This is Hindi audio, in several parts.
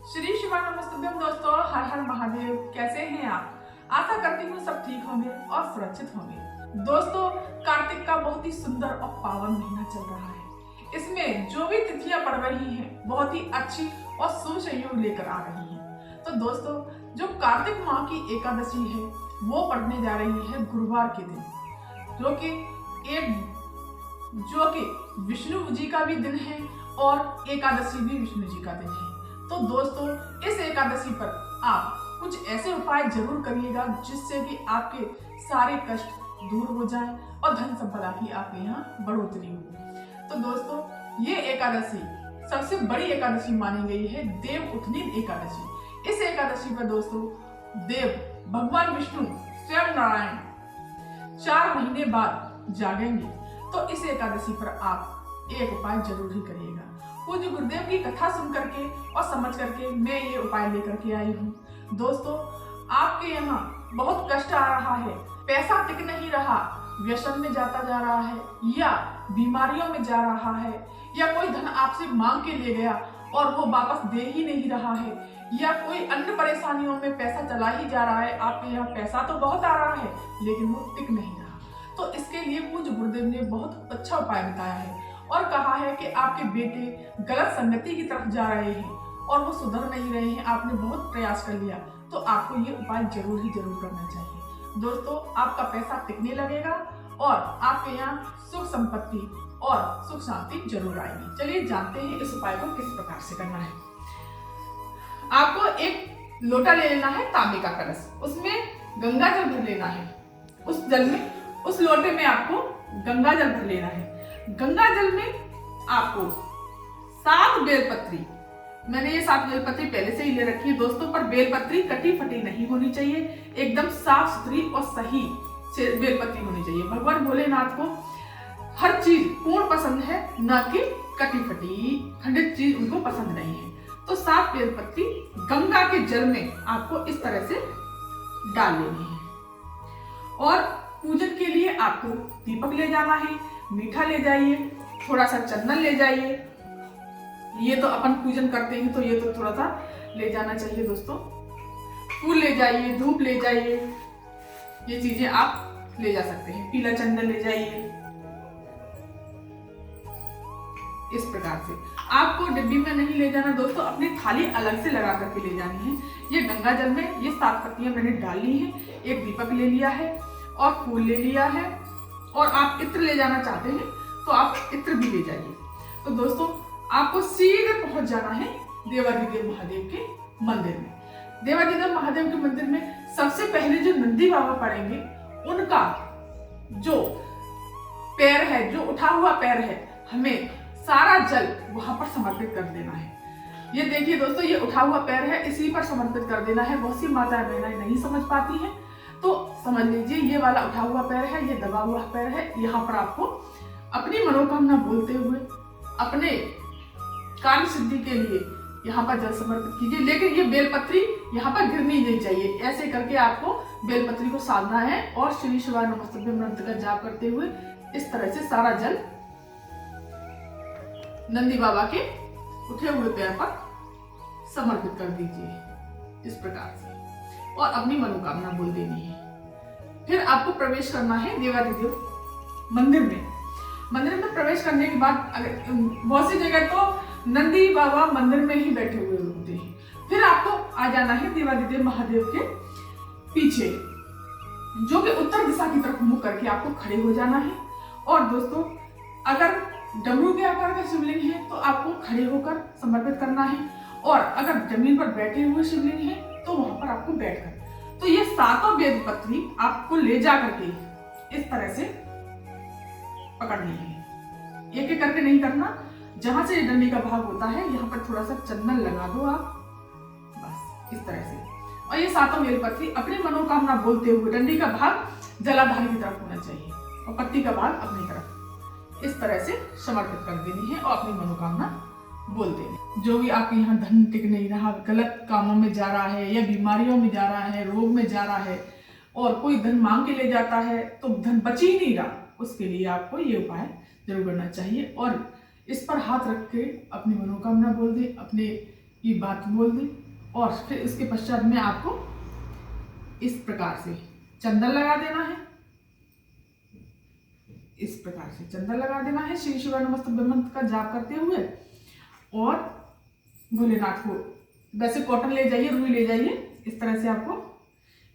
श्री शिवा नमस्तुभ्यम दोस्तों, हर हर महादेव। कैसे हैं आप? आशा करती हूँ सब ठीक होंगे और सुरक्षित होंगे। दोस्तों, कार्तिक का बहुत ही सुंदर और पावन महीना चल रहा है। इसमें जो भी तिथियां पड़ रही हैं बहुत ही अच्छी और शुभ संयोग लेकर आ रही हैं। तो दोस्तों, जो कार्तिक माह की एकादशी है वो पड़ने जा रही है गुरुवार के दिन, जो कि विष्णु जी का भी दिन है और एकादशी भी विष्णु जी का दिन है। तो दोस्तों, इस एकादशी पर आप कुछ ऐसे उपाय जरूर करिएगा जिससे कि आपके सारे कष्ट दूर हो जाएं और धन संपदा की आपके यहाँ बढ़ोतरी हो। तो दोस्तों, ये एकादशी सबसे बड़ी एकादशी मानी गई है, देव उठनी एकादशी। इस एकादशी पर दोस्तों देव भगवान विष्णु स्वयं नारायण 4 महीने बाद जागेंगे। तो इस एकादशी पर आप एक उपाय जरूर ही करिएगा। पूज्य गुरुदेव की कथा सुन करके और समझ करके मैं ये उपाय लेकर के आई हूँ। दोस्तों, आपके यहाँ बहुत कष्ट आ रहा है, पैसा टिक नहीं रहा, व्यसन में जाता जा रहा है या बीमारियों में जा रहा है, या कोई धन आपसे मांग के ले गया और वो वापस दे ही नहीं रहा है, या कोई अन्य परेशानियों में पैसा चला ही जा रहा है। आपके यहाँ पैसा तो बहुत आ रहा है लेकिन वो टिक नहीं रहा। तो इसके लिए पूज्य गुरुदेव ने बहुत अच्छा उपाय बताया है और कहा है कि आपके बेटे गलत संगति की तरफ जा रहे हैं और वो सुधर नहीं रहे हैं। आपने बहुत प्रयास कर लिया तो आपको ये उपाय जरूर करना चाहिए। दोस्तों, आपका पैसा टिकने लगेगा और आपके यहाँ सुख संपत्ति और सुख शांति जरूर आएगी। चलिए जानते हैं इस उपाय को किस प्रकार से करना है। आपको एक लोटा ले लेना है, तांबे का कलश, उसमें गंगा जल भर लेना है। उस लोटे में आपको गंगा जल भर लेना है। गंगा जल में आपको 7 बेलपत्री, मैंने ये 7 बेलपत्री पहले से ही ले रखी है दोस्तों, पर बेलपत्री कटी फटी नहीं होनी चाहिए, एकदम साफ सुथरी और सही बेलपत्री होनी चाहिए। भगवान भोलेनाथ को हर चीज पूर्ण पसंद है, ना कि कटी फटी खंडित चीज उनको पसंद नहीं है। तो 7 बेलपत्री गंगा के जल में आपको इस तरह से डाल लेनी है। और पूजन के लिए आपको दीपक ले जाना है, मीठा ले जाइए, थोड़ा सा चंदन ले जाइए। ये तो अपन पूजन करते हैं तो ये तो थोड़ा सा ले जाना चाहिए दोस्तों। फूल ले जाइए, धूप ले जाइए, ये चीजें आप ले जा सकते हैं। पीला चंदन ले जाइए। इस प्रकार से आपको डिब्बी में नहीं ले जाना दोस्तों, अपनी थाली अलग से लगा करके ले जानी है। ये गंगा जल में ये 7 पत्तियां मैंने डाल ली हैं, एक दीपक ले लिया है और फूल ले लिया है, और आप इत्र ले जाना चाहते हैं तो आप इत्र भी ले जाइए। तो दोस्तों, आपको सीधे पहुंच जाना है देवाधिदेव महादेव के मंदिर में। देवाधिदेव महादेव के मंदिर में सबसे पहले जो नंदी बाबा पड़ेंगे, उनका जो पैर है, जो उठा हुआ पैर है, हमें सारा जल वहां पर समर्पित कर देना है। ये देखिए दोस्तों, ये उठा हुआ पैर है, इसी पर समर्पित कर देना है। बहुत सी माताएं बहनें नहीं समझ पाती हैं तो समझ लीजिए, ये वाला उठा हुआ पैर है, ये दबा हुआ पैर है। यहाँ पर आपको अपनी मनोकामना बोलते हुए अपने कार्य सिद्धि के लिए यहाँ पर जल समर्पित कीजिए। लेकिन ये बेलपत्री यहाँ पर गिरनी नहीं चाहिए। ऐसे करके आपको बेलपत्री को साधना है और श्री शिवाय नमस्तुभ्यम मंत्र का जाप करते हुए इस तरह से सारा जल नंदी बाबा के उठे हुए पैर पर समर्पित कर दीजिए इस प्रकार से, और अपनी मनोकामना बोल देनी है। फिर आपको प्रवेश करना है देवाधिदेव मंदिर में। मंदिर में प्रवेश करने के बाद अगर बहुत सी जगह तो नंदी बाबा मंदिर में ही बैठे हुए होते हैं। फिर आपको आ जाना है देवाधिदेव महादेव के पीछे, जो कि उत्तर दिशा की तरफ मुंह करके आपको खड़े हो जाना है। और दोस्तों, अगर डमरू के आकार का शिवलिंग है तो आपको खड़े होकर समर्पित करना है, और अगर जमीन पर बैठे हुए शिवलिंग है तो वहां पर आपको बैठकर, तो ये 7 बेलपत्री आपको ले जा करके इस तरह से पकड़नी है। एक एक करके नहीं करना, जहां से डंडी का भाग होता है यहाँ पर थोड़ा सा चंदन लगा दो आप, बस इस तरह से। और ये 7 बेलपत्री अपनी मनोकामना बोलते हुए, डंडी का भाग जलाधारी की तरफ होना चाहिए और पत्ती का भाग अपनी तरफ, इस तरह से समर्पित कर देनी है और अपनी मनोकामना बोल देनी। जो भी आपके यहाँ धन टिक नहीं रहा, गलत कामों में जा रहा है या बीमारियों में जा रहा है, रोग में जा रहा है, और कोई धन मांग के ले जाता है तो धन बच ही नहीं रहा, उसके लिए आपको ये उपाय जरूर करना चाहिए। और इस पर हाथ रख के अपनी मनोकामना बोल दे, अपने ये बात बोल दी। और फिर उसके पश्चात में आपको इस प्रकार से चंदन लगा देना है। इस प्रकार से चंदन लगा देना है श्री शिवाय नमस्तुभ्यं मंत्र का जाप करते हुए। और भोलेनाथ को वैसे कॉटन ले जाइए, रुई ले जाइए, इस तरह से आपको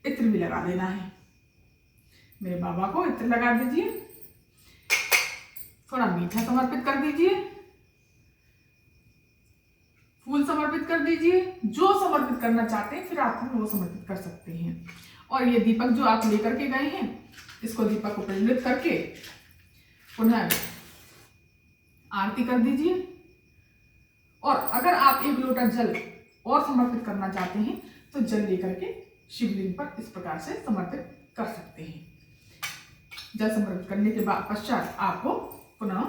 इत्र भी लगा देना है। मेरे बाबा को इत्र लगा दीजिए, थोड़ा मीठा समर्पित कर दीजिए, फूल समर्पित कर दीजिए, जो समर्पित करना चाहते हैं फिर आप वो समर्पित कर सकते हैं। और ये दीपक जो आप लेकर के गए हैं, इसको दीपक को प्रज्वलित करके पुनः आरती कर दीजिए। और अगर आप 1 लोटा जल और समर्पित करना चाहते हैं तो जल लेकर के शिवलिंग पर इस प्रकार से समर्पित कर सकते हैं। जल समर्पित करने के बाद पश्चात आपको पुनः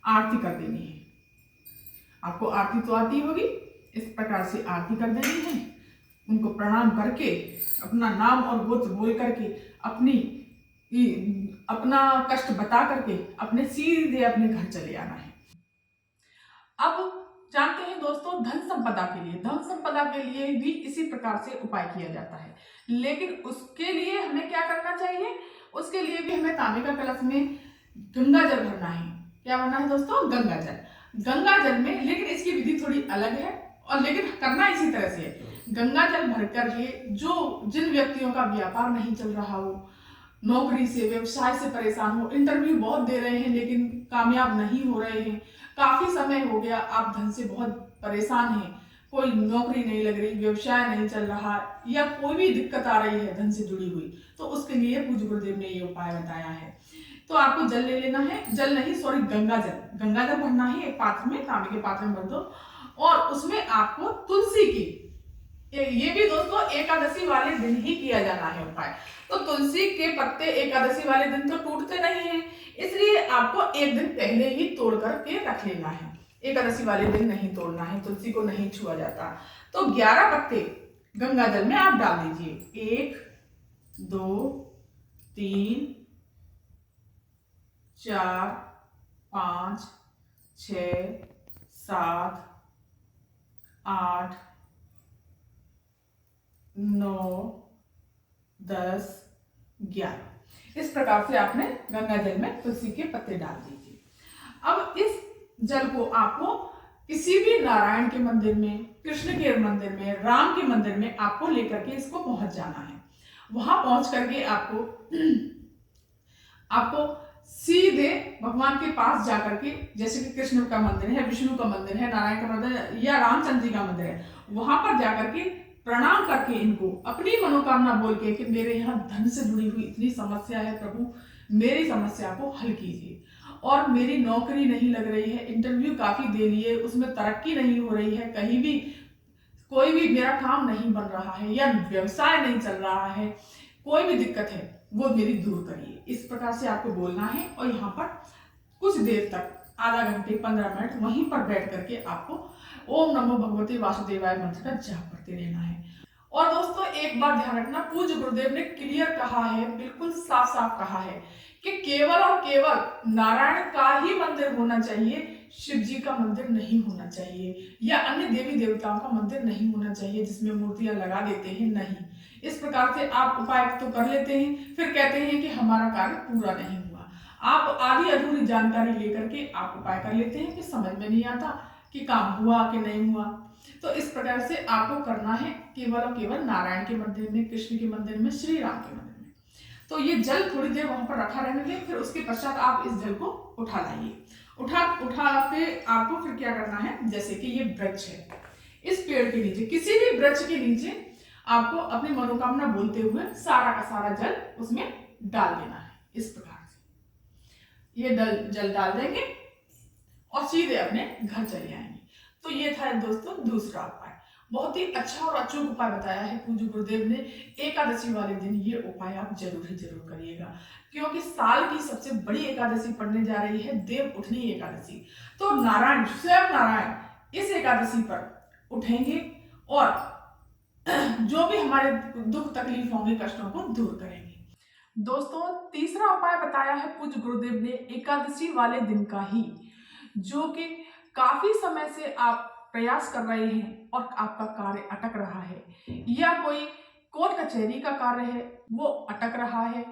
आरती कर देनी है। आपको आरती तो आती होगी, इस प्रकार से आरती कर देनी है। उनको प्रणाम करके अपना नाम और गोत्र बोल करके अपना कष्ट बता करके अपने सीधे अपने घर चले आना है। अब जानते हैं दोस्तों, धन संपदा के लिए भी इसी प्रकार से उपाय किया जाता है। लेकिन उसके लिए हमें क्या करना चाहिए? उसके लिए भी हमें तांबे का कलश में गंगा जल भरना है। क्या भरना है दोस्तों? गंगा जल में, लेकिन इसकी विधि थोड़ी अलग है और लेकिन करना इसी तरह से है। गंगा जल भर करके जिन व्यक्तियों का व्यापार नहीं चल रहा हो, नौकरी से व्यवसाय से परेशान हो, इंटरव्यू बहुत दे रहे हैं लेकिन कामयाब नहीं हो रहे हैं, काफी समय हो गया आप धन से बहुत परेशान हैं, कोई नौकरी नहीं लग रही, व्यवसाय नहीं चल रहा, या कोई भी दिक्कत आ रही है धन से जुड़ी हुई, तो उसके लिए पूज्य गुरुदेव ने ये उपाय बताया है। तो आपको जल ले लेना है, गंगा जल भरना है एक पात्र में, तांबे के पात्र में भर दो। और उसमें आपको तुलसी की, ये भी दोस्तों एकादशी वाले दिन ही किया जाना है उपाय। तो तुलसी के पत्ते एकादशी वाले दिन तो टूटते नहीं हैं, इसलिए आपको एक दिन पहले ही तोड़ करके रख लेना है। एकादशी वाले दिन नहीं तोड़ना है, तुलसी को नहीं छुआ जाता। तो 11 पत्ते गंगा जल में आप डाल दीजिए। 1 2 3 4 5 6 7 8 9 10 11 इस प्रकार से आपने गंगा जल में तुलसी के पत्ते डाल दीजिए। अब इस जल को आपको किसी भी नारायण के मंदिर में, कृष्ण के मंदिर में, राम के मंदिर में आपको लेकर के इसको पहुंच जाना है। वहां पहुंच करके आपको सीधे भगवान के पास जाकर के, जैसे कि कृष्ण का मंदिर है, विष्णु का मंदिर है, नारायण का मंदिर है या रामचंद्र जी का मंदिर है, वहां पर जाकर के प्रणाम करके इनको अपनी मनोकामना बोल के कि मेरे यहाँ धन से जुड़ी हुई इतनी समस्या है प्रभु, मेरी समस्या को हल कीजिए, और मेरी नौकरी नहीं लग रही है, इंटरव्यू काफी दे लिए, उसमें तरक्की नहीं हो रही है, कहीं भी कोई भी मेरा काम नहीं बन रहा है या व्यवसाय नहीं चल रहा है, कोई भी दिक्कत है वो मेरी दूर करिए। इस प्रकार से आपको बोलना है और यहाँ पर कुछ देर तक, आधा घंटे 15 मिनट वहीं पर बैठ करके आपको ओम नमो भगवते वासुदेवाय मंत्र का जाप करते रहना है। और दोस्तों एक बात ध्यान रखना, पूज्य गुरुदेव ने क्लियर कहा है, बिल्कुल साफ साफ कहा है कि केवल और केवल नारायण का ही मंदिर होना चाहिए, शिव जी का मंदिर नहीं होना चाहिए, या अन्य देवी देवताओं का मंदिर नहीं होना चाहिए जिसमें मूर्तियां लगा देते हैं, नहीं। इस प्रकार से आप उपाय तो कर लेते हैं, फिर कहते हैं कि हमारा कार्य पूरा नहीं हुआ। आप आधी अधूरी जानकारी लेकर के आप उपाय कर लेते हैं कि समझ में नहीं आता कि काम हुआ कि नहीं हुआ। तो इस प्रकार से आपको करना है केवल और केवल नारायण के मंदिर में, कृष्ण के मंदिर में, श्री राम के मंदिर में। तो ये जल थोड़ी देर वहां पर रखा रहने दें, फिर उसके पश्चात आप इस जल को उठा लाइए। उठा के आपको फिर क्या करना है, जैसे कि ये वृक्ष है, इस पेड़ के नीचे, किसी भी वृक्ष के नीचे आपको अपनी मनोकामना बोलते हुए सारा का सारा जल उसमें डाल देना है। इस प्रकार से ये जल डाल देंगे और सीधे अपने घर चले आएंगे। तो ये था दोस्तों दूसरा उपाय, बहुत ही अच्छा और अचूक उपाय बताया है पूज्य गुरुदेव ने। एकादशी वाले दिन ये उपाय आप जरूर ही जरूर करिएगा, क्योंकि साल की सबसे बड़ी एकादशी पड़ने जा रही है, देव उठनी एकादशी। तो नारायण, स्वयं नारायण इस एकादशी पर उठेंगे और जो भी हमारे दुख तकलीफ होंगे, कष्टों को दूर करेंगे। दोस्तों तीसरा उपाय बताया है पूज्य गुरुदेव ने एकादशी वाले दिन का ही, जो कि काफी समय से आप प्रयास कर रहे हैं और आपका कार्य अटक रहा है, या कोई कोर्ट कचहरी का कार्य है वो अटक रहा है,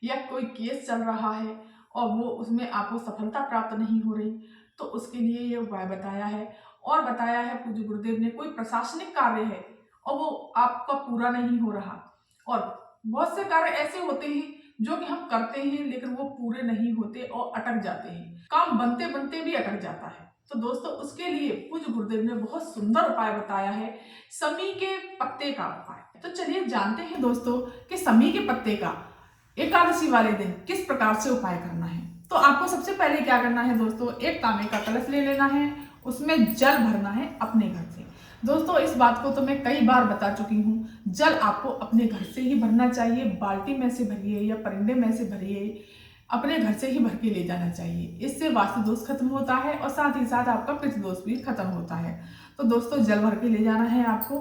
या कोई केस चल रहा है और वो उसमें आपको सफलता प्राप्त नहीं हो रही, तो उसके लिए ये उपाय बताया है। और बताया है पूज्य गुरुदेव ने, कोई प्रशासनिक कार्य है और वो आपका पूरा नहीं हो रहा, और बहुत से कार्य ऐसे होते हैं जो कि हम करते हैं लेकिन वो पूरे नहीं होते और अटक जाते हैं, काम बनते बनते भी अटक जाता है। तो दोस्तों उसके लिए पूज्य गुरुदेव ने बहुत सुंदर उपाय बताया है, समी के पत्ते का उपाय। तो चलिए जानते हैं दोस्तों कि समी के पत्ते का एकादशी वाले दिन किस प्रकार से उपाय करना है। तो आपको सबसे पहले क्या करना है दोस्तों, एक तांबे का कलश ले लेना है, उसमें जल भरना है अपने घर से। दोस्तों इस बात को तो मैं कई बार बता चुकी हूँ, जल आपको अपने घर से ही भरना चाहिए, बाल्टी में से भरिए या परिंदे में से भरिए, अपने घर से ही भर के ले जाना चाहिए। इससे वास्तु दोष खत्म होता है और साथ ही साथ आपका पितृ दोष भी खत्म होता है। तो दोस्तों जल भर के ले जाना है आपको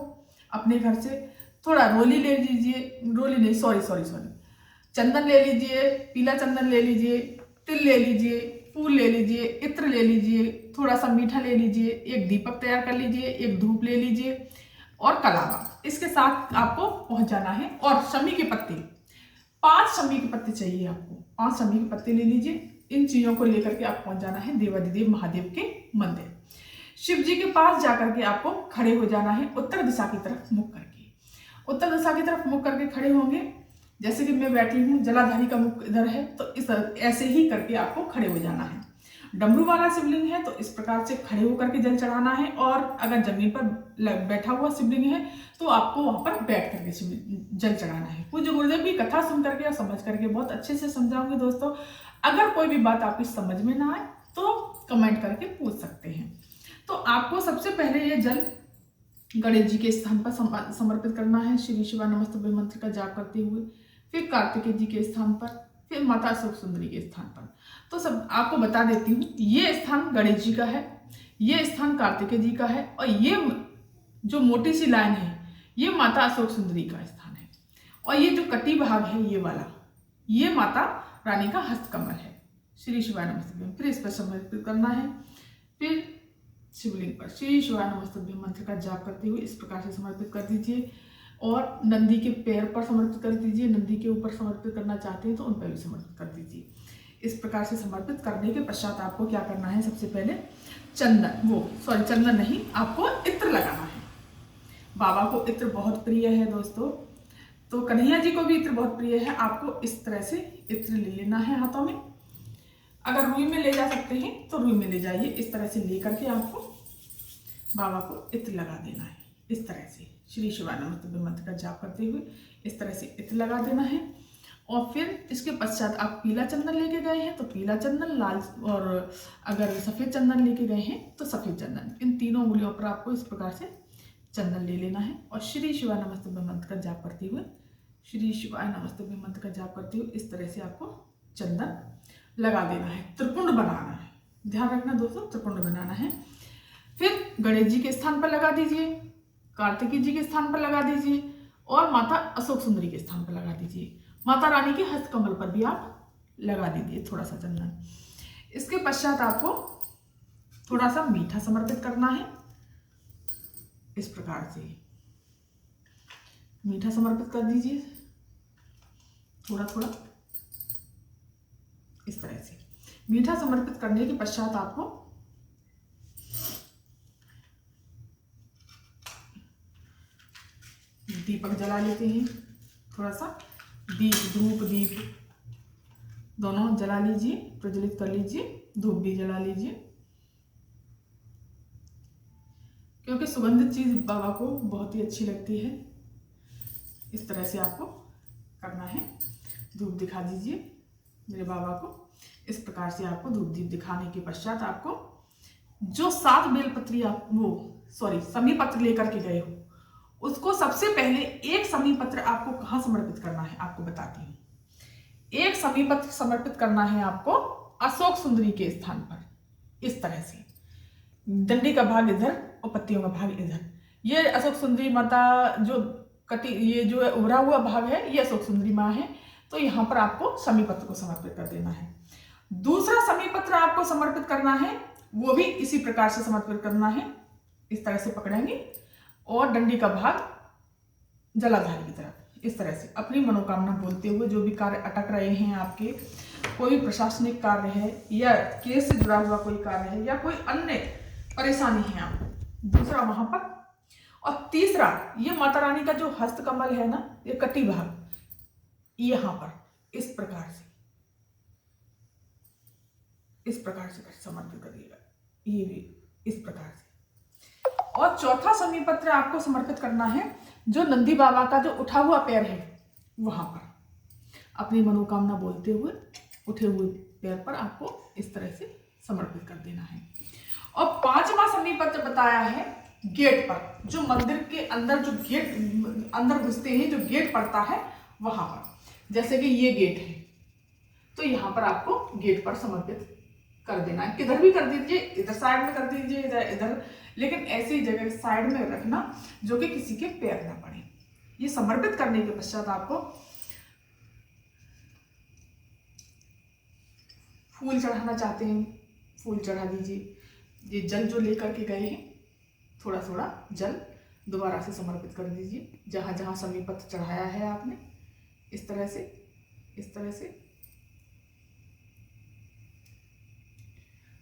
अपने घर से। थोड़ा रोली ले लीजिए, रोली नहीं सॉरी चंदन ले लीजिए, पीला चंदन ले लीजिए, तिल ले लीजिए, फूल ले लीजिए, इत्र ले लीजिए, थोड़ा सा मीठा ले लीजिए, एक दीपक तैयार कर लीजिए, एक धूप ले लीजिए और कलावा, इसके साथ आपको पहुंच जाना है। और शमी के पत्ते, 5 शमी के पत्ते चाहिए आपको, 5 शमी के पत्ते ले लीजिए। इन चीजों को लेकर के आप पहुंच जाना है देवाधिदेव महादेव के मंदिर। शिव जी के पास जाकर के आपको खड़े हो जाना है उत्तर दिशा की तरफ मुख करके। उत्तर दिशा की तरफ मुख करके खड़े होंगे, जैसे कि मैं बैठी हूँ, जलाधारी का मुख इधर है, तो इस ऐसे ही करके आपको खड़े हो जाना है। डमरू वाला शिवलिंग है तो इस प्रकार से खड़े होकर के जल चढ़ाना है, और अगर जमीन पर बैठा हुआ शिवलिंग है तो आपको वहां पर बैठ करके जल चढ़ाना है। पूज्य गुरुदेव की कथा सुन करके और समझ करके बहुत अच्छे से समझाऊंगी दोस्तों। अगर कोई भी बात आपकी समझ में ना आए तो कमेंट करके पूछ सकते हैं। तो आपको सबसे पहले ये जल गणेश जी के स्थान पर समर्पित करना है, श्री शिवा नमस्तुभ्यं मंत्र का जाप करते हुए, फिर कार्तिकेय जी के स्थान पर, फिर माता अशोक सुंदरी के स्थान पर। तो सब आपको बता देती हूँ, ये स्थान गणेश जी का है, ये स्थान कार्तिकेय जी का है, और ये जो मोटी सी लाइन है ये माता अशोक सुंदरी का स्थान है, और ये जो कटी भाग है ये वाला, ये माता रानी का हस्तकमल है। श्री शिवाय नमस्तुभ्यं, फिर इस पर समर्पित करना है। फिर शिवलिंग पर श्री शिवाय नमस्तुभ्यं मंत्र का जाप करते हुए इस प्रकार से समर्पित कर दीजिए, और नंदी के पैर पर समर्पित कर दीजिए, नंदी के ऊपर समर्पित करना चाहते हैं तो उन पर भी समर्पित कर दीजिए। इस प्रकार से समर्पित करने के पश्चात आपको क्या करना है, सबसे पहले चंदन नहीं, आपको इत्र लगाना है। बाबा को इत्र बहुत प्रिय है दोस्तों, तो कन्हैया जी को भी इत्र बहुत प्रिय है। आपको इस तरह से इत्र ले लेना है हाथों में, अगर रुई में ले जा सकते हैं तो रुई में ले जाइए। इस तरह से लेकर के आपको बाबा को इत्र लगा देना है। इस तरह से श्री शिवाय नमस्तुभ्यं मंत्र का जाप करते हुए इस तरह से इत्र लगा देना है। और फिर इसके पश्चात आप पीला चंदन लेके गए हैं तो पीला चंदन, लाल, और अगर सफ़ेद चंदन लेके गए हैं तो सफ़ेद चंदन, इन तीनों उंगलियों पर आपको इस प्रकार से चंदन ले लेना है। और श्री शिवाय नमस्तुभ्यं मंत्र का जाप करते हुए, श्री शिवाय नमस्तुभ्यं मंत्र का जाप करते हुए इस तरह से आपको चंदन लगा देना है। त्रिपुंड बनाना है, ध्यान रखना दोस्तों, त्रिपुंड बनाना है। फिर गणेश जी के स्थान पर लगा दीजिए, कार्तिकेय जी के स्थान पर लगा दीजिए, और माता अशोक सुंदरी के स्थान पर लगा दीजिए। माता रानी के हस्तकमल पर भी आप लगा दीजिए थोड़ा सा चंदन। इसके पश्चात आपको थोड़ा सा मीठा समर्पित करना है। इस प्रकार से मीठा समर्पित कर दीजिए थोड़ा थोड़ा, इस तरह से मीठा समर्पित करने के पश्चात आपको दीपक जला लेते हैं। थोड़ा सा दीप, धूप दीप दोनों जला लीजिए, प्रज्वलित कर लीजिए, धूप भी जला लीजिए, क्योंकि सुगंधित चीज बाबा को बहुत ही अच्छी लगती है। इस तरह से आपको करना है। धूप दिखा दीजिए मेरे बाबा को। इस प्रकार से आपको धूप दीप दिखाने के पश्चात आपको जो 7 बेलपत्री आप समी पत्र लेकर के गए हो, उसको सबसे पहले एक समी पत्र आपको कहाँ समर्पित करना है आपको बताती हूँ। एक समी पत्र समर्पित करना है आपको अशोक सुंदरी के स्थान पर, इस तरह से डंडी का भाग इधर और पत्तियों का भाग इधर। ये अशोक सुंदरी माता जो ये जो उभरा हुआ भाग है ये अशोक सुंदरी माँ है, तो यहाँ पर आपको समी पत्र को समर्पित कर देना है। दूसरा समी पत्र आपको समर्पित करना है, वो भी इसी प्रकार से समर्पित करना है। इस तरह से पकड़ेंगे और डंडी का भाग जलाधारी की तरफ। इस तरह से अपनी मनोकामना बोलते हुए जो भी कार्य अटक रहे हैं आपके, कोई भी प्रशासनिक कार्य है या केस से जुड़ा हुआ कोई कार्य है या कोई अन्य परेशानी है आपको, दूसरा वहां पर। और तीसरा, ये माता रानी का जो हस्तकमल है ना, ये कटी भाग यहां पर इस प्रकार से समर्पित करिएगा, ये भी इस प्रकार से। और चौथा शमी पत्र आपको समर्पित करना है जो नंदी बाबा का जो उठा हुआ पैर है वहां पर, अपनी मनोकामना बोलते हुए उठे हुए पैर पर आपको इस तरह से समर्पित कर देना है। और पांचवा शमी पत्र बताया है गेट पर, जो मंदिर के अंदर जो गेट अंदर घुसते हैं, जो गेट पड़ता है वहां पर, जैसे कि ये गेट है तो यहाँ पर आपको गेट पर समर्पित कर देना है। किधर भी कर दीजिए, इधर साइड में कर दीजिए, इधर, लेकिन ऐसी जगह साइड में रखना जो कि किसी के पैर ना पड़े। ये समर्पित करने के पश्चात आपको फूल चढ़ाना चाहते हैं, फूल चढ़ा दीजिए। ये जल जो लेकर के गए हैं, थोड़ा थोड़ा जल दोबारा से समर्पित कर दीजिए जहां जहां शमी पत्र चढ़ाया है आपने, इस तरह से।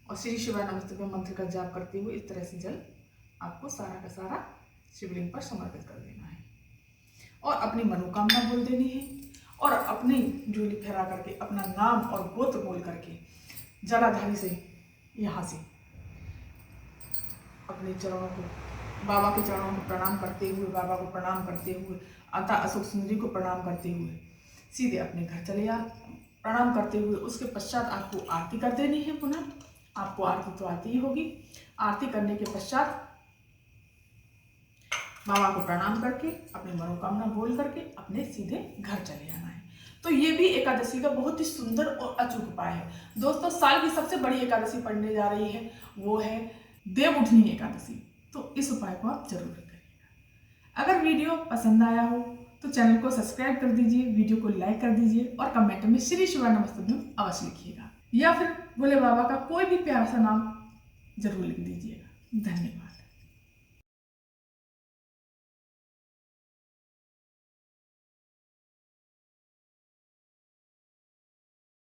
और श्री शिवाय नमस्तुभ्यं मंत्र का जाप करते हुए इस तरह से जल आपको सारा का सारा शिवलिंग पर समर्पित कर देना है और अपनी मनोकामना बोल देनी है। और अपनी झोली फहरा करके अपना नाम और गोत्र बोल करके जलाधारी से यहाँ से अपने चरणों को, बाबा के चरणों को प्रणाम करते हुए, बाबा को प्रणाम करते हुए, अतः अशोक सुंदरी को प्रणाम करते हुए सीधे अपने घर चले आ। प्रणाम करते हुए उसके पश्चात आपको आरती कर देनी है। पुनः आपको आरती तो आती ही होगी। आरती करने के पश्चात बाबा को प्रणाम करके अपनी मनोकामना बोल करके अपने सीधे घर चले आना है। तो ये भी एकादशी का बहुत ही सुंदर और अचूक उपाय है। दोस्तों, साल की सबसे बड़ी एकादशी पड़ने जा रही है, वो है देवउठनी एकादशी। तो इस उपाय को आप जरूर करिएगा। अगर वीडियो पसंद आया हो तो चैनल को सब्सक्राइब कर दीजिए, वीडियो को लाइक कर दीजिए और कमेंट में श्री शिवाय नमस्तुभ्यं अवश्य लिखिएगा, या फिर भोले बाबा का कोई भी प्यारा सा नाम जरूर लिख दीजिएगा।